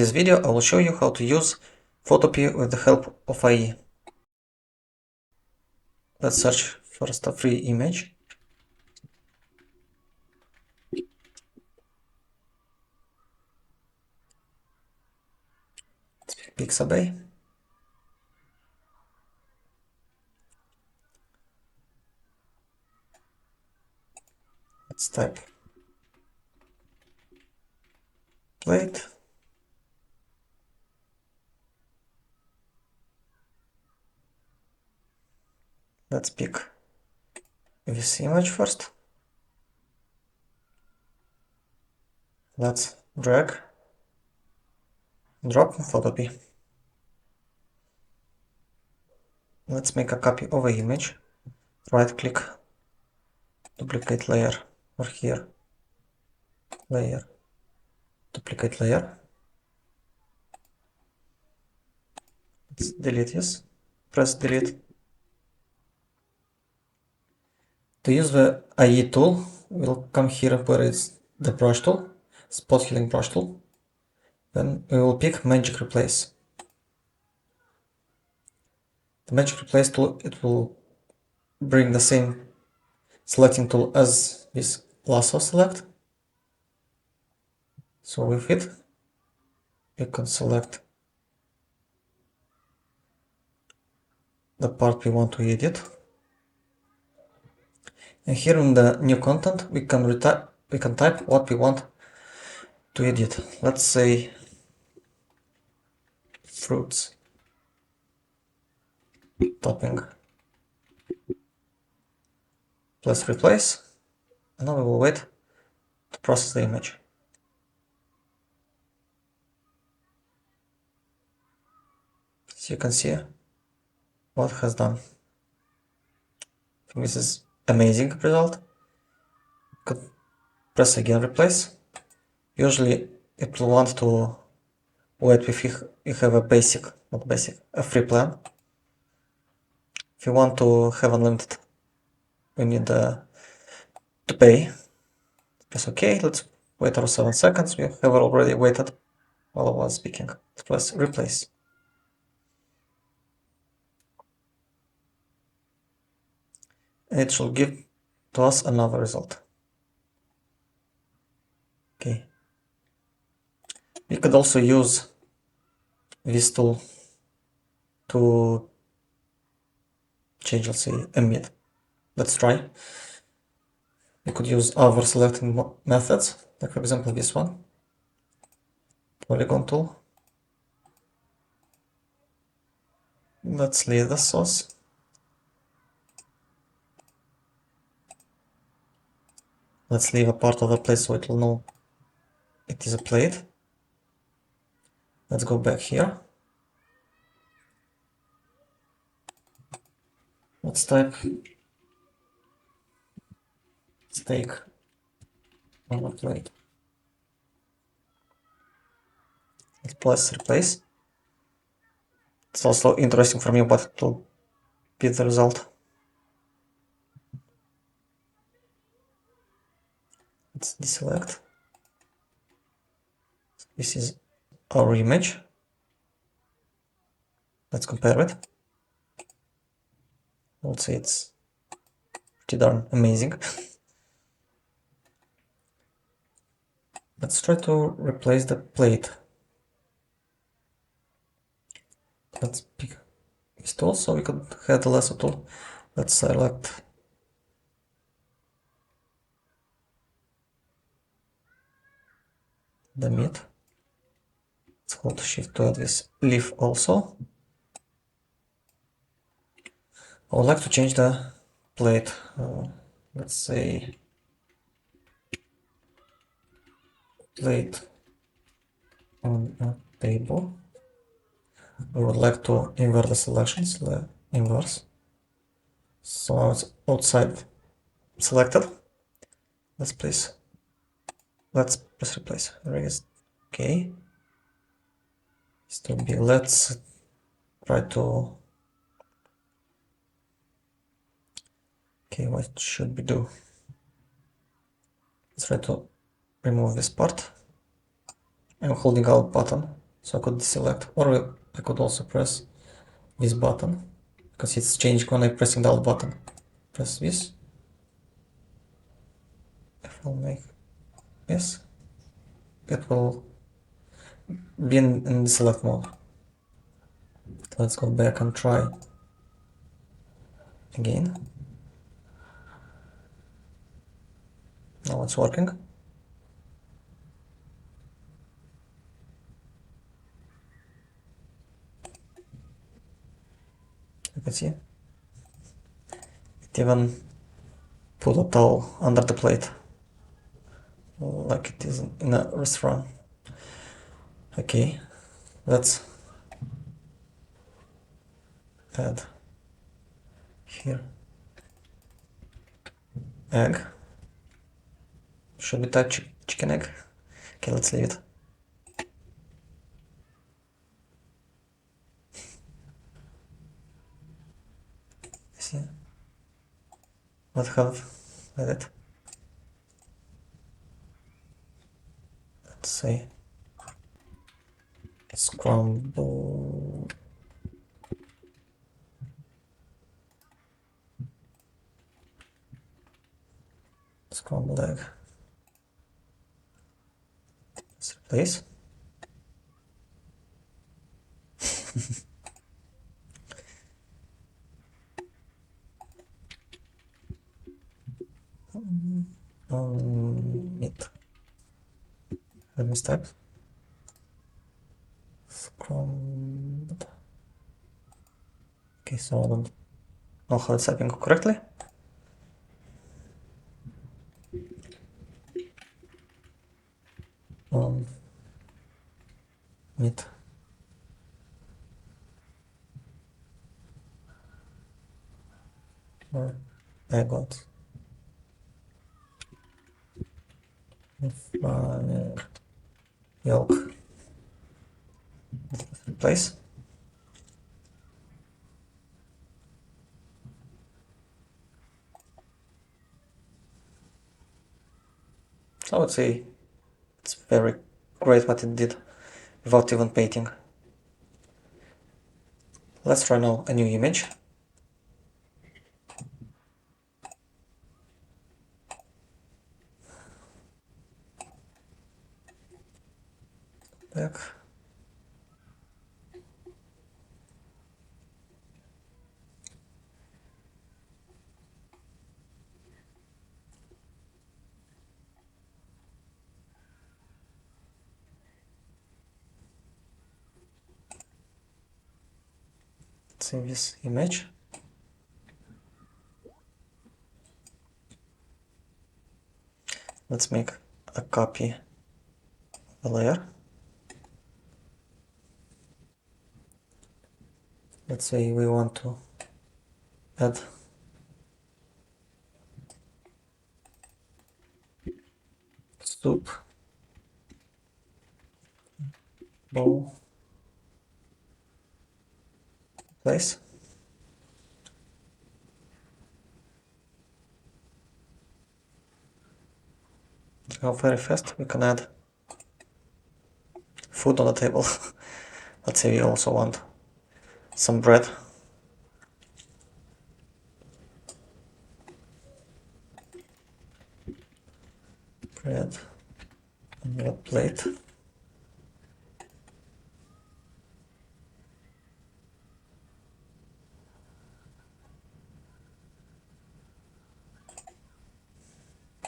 this video I will show you how to use Photopea with the help of AI. Let's search first a free image. Pixabay. Let's type plate. Let's pick this image first. Let's drag, drop in Photopea. Let's make a copy of the image. Right click, duplicate layer, or here, layer, duplicate layer. Let's delete this. Press delete. To use the AI tool, we'll come here where it's the brush tool, spot healing brush tool. Then we will pick Magic Replace. The Magic Replace tool, it will bring the same selecting tool as this lasso select. So with it, you can select the part we want to edit. And here in the new content, we can type what we want to edit. Let's say fruits topping. Let's replace. And now we will wait to process the image. So you can see what it has done. I think this is amazing result. Could press again replace. Usually it will want to wait if you have a basic, not basic, a free plan. If you want to have unlimited, we need to pay. Press OK. Let's wait for 7 seconds. We have already waited while I was speaking. Let's press replace. And it should give to us another result. Okay. We could also use this tool to change, let's say, a mid. Let's try. We could use other selecting methods, like for example this one, polygon tool. Let's leave the source. Let's leave a part of the plate so it will know it is a plate. Let's go back here. Let's type steak on a plate. Let's press replace. It's also interesting for me what will be the result. Let's deselect. This is our image. Let's compare it. I would say it's pretty darn amazing. Let's try to replace the plate. Let's pick this tool so we could have the lasso tool. Let's select the meat. Let's hold shift to add this leaf also. I would like to change the plate. Let's say plate on a table. We would like to invert the selections, the inverse. So now it's outside selected. Let's press replace. Erase. Okay. Still big. Let's try to. Okay, what should we do? Let's try to remove this part. I'm holding Alt button So I could deselect, or I could also press this button, because it's changing when I'm pressing the Alt button. Press this. If I'll make this, it will be in the select mode. Let's go back and try again. Now it's working. You can see it even put a towel under the plate, like it is in a restaurant. Okay, let's add here egg. Should be type chicken egg. Okay, let's leave it. See, what have added? Let's say scrambled egg. Let's replace. Meat. Let me start. Scrambled. Okay, so I don't know how it's typing correctly. Meat. Or egg whites. Yolk. Replace. I would say it's very great what it did without even painting. Let's try now a new image. Back. Save this image. Let's make a copy of the layer. Let's say we want to add soup, bowl, place. Go very fast. We can add food on the table. Let's say we also want some bread. Bread on your plate.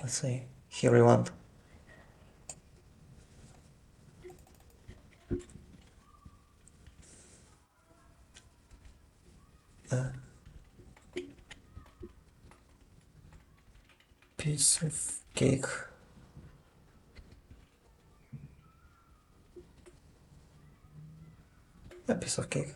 Let's say here we want a piece of cake. A piece of cake.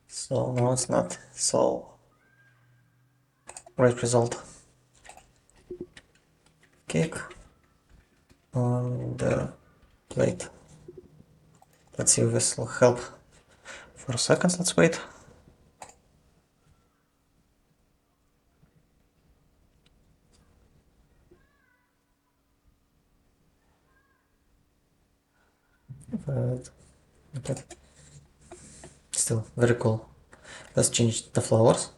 So now it's not so great result. Cake on the plate. Let's see if this will help. For seconds, let's wait. But okay. Still very cool. Let's change the flowers.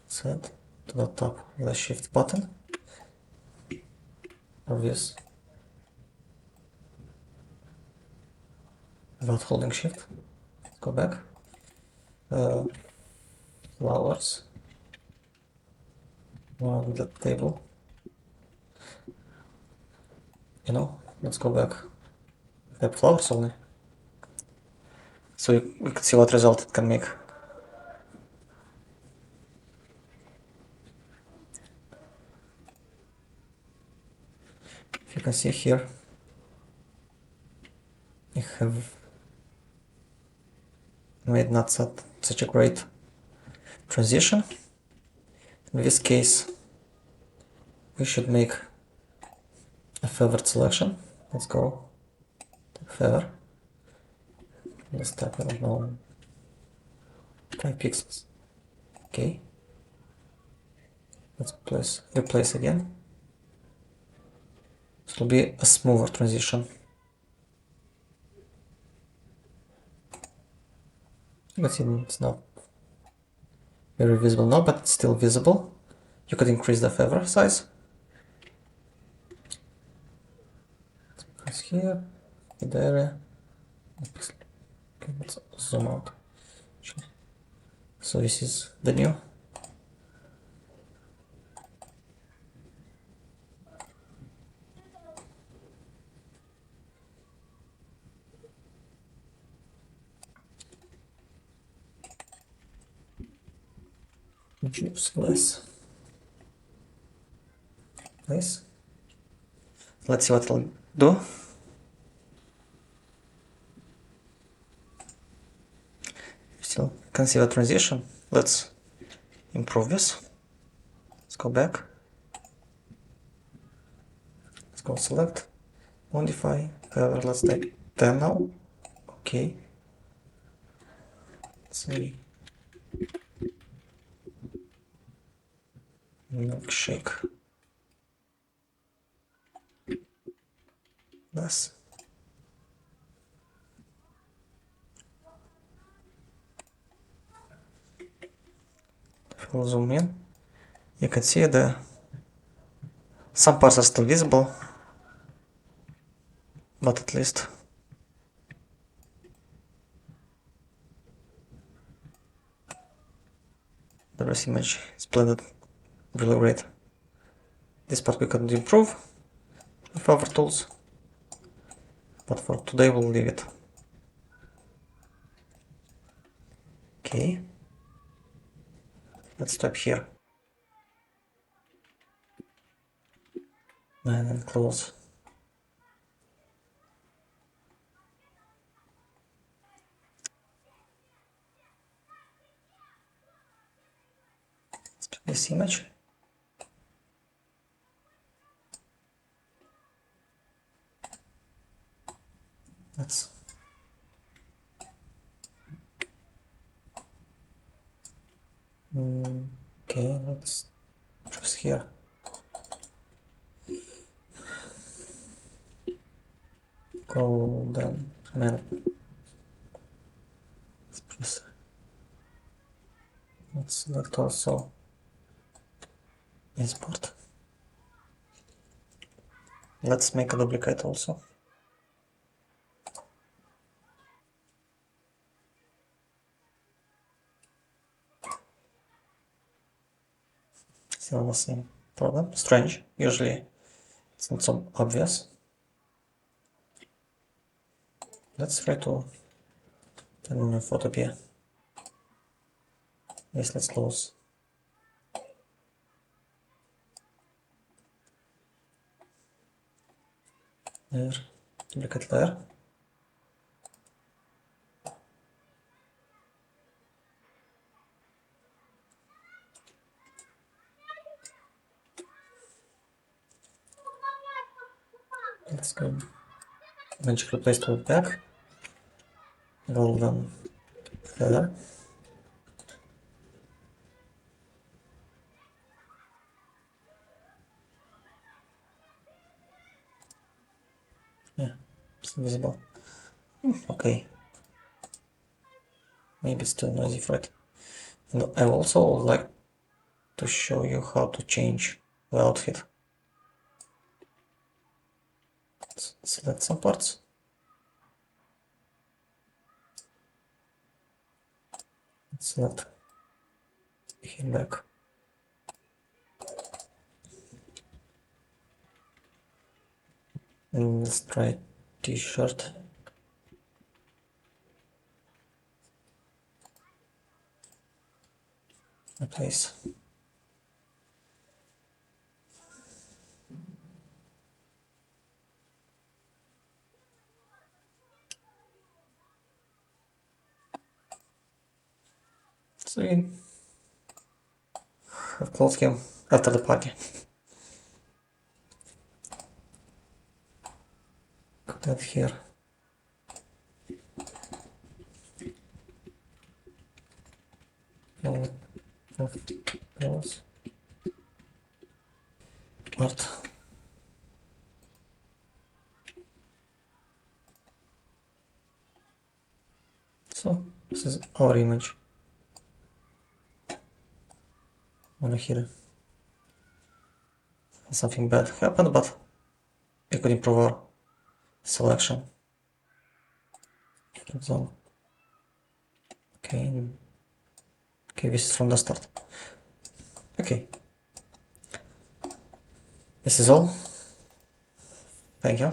Set to the top with a shift button. Obvious. Without holding shift. Let's go back. Flowers. On the table. You know, let's go back. We have flowers only. So we can see what result it can make. If you can see here, I have made not such a great transition. In this case, we should make a favored selection. Let's go to favor. Let's type, I don't know, 5 pixels. Okay. Let's replace again. This will be a smoother transition. But it's not very visible now, but it's still visible. You could increase the favor size. Press here, in the area. Okay, let's zoom out. So this is the new. Juice less. Nice. Let's see what it'll do. Still can see the transition. Let's improve this. Let's go back. Let's go select, modify. Let's take 10 now. Okay. Let's see. Milkshake. Less. If we'll zoom in, you can see some parts are still visible, but at least the rest image is blended really great. This part we can improve with other tools, but for today we'll leave it. Okay, let's stop here and then close. Let's check this image. Let's okay, let's choose here. Golden man. Let's select also export. Let's make a duplicate also. Still the same problem. Strange. Usually it's not so obvious. Let's try to turn on Photopea. Yes, let's close. There, duplicate layer. Let's go. Magic Replace to back. Golden feather. It's invisible. Okay. Maybe it's too noisy for it. And I also would like to show you how to change the outfit. Let's select some parts. Select here back. And let's try t-shirt. Replace. So we have closed him after the party. Go down here. Art. So this is our image. Over here. Something bad happened, but we could improve our selection. So, okay. Okay, this is from the start. Okay. This is all. Thank you.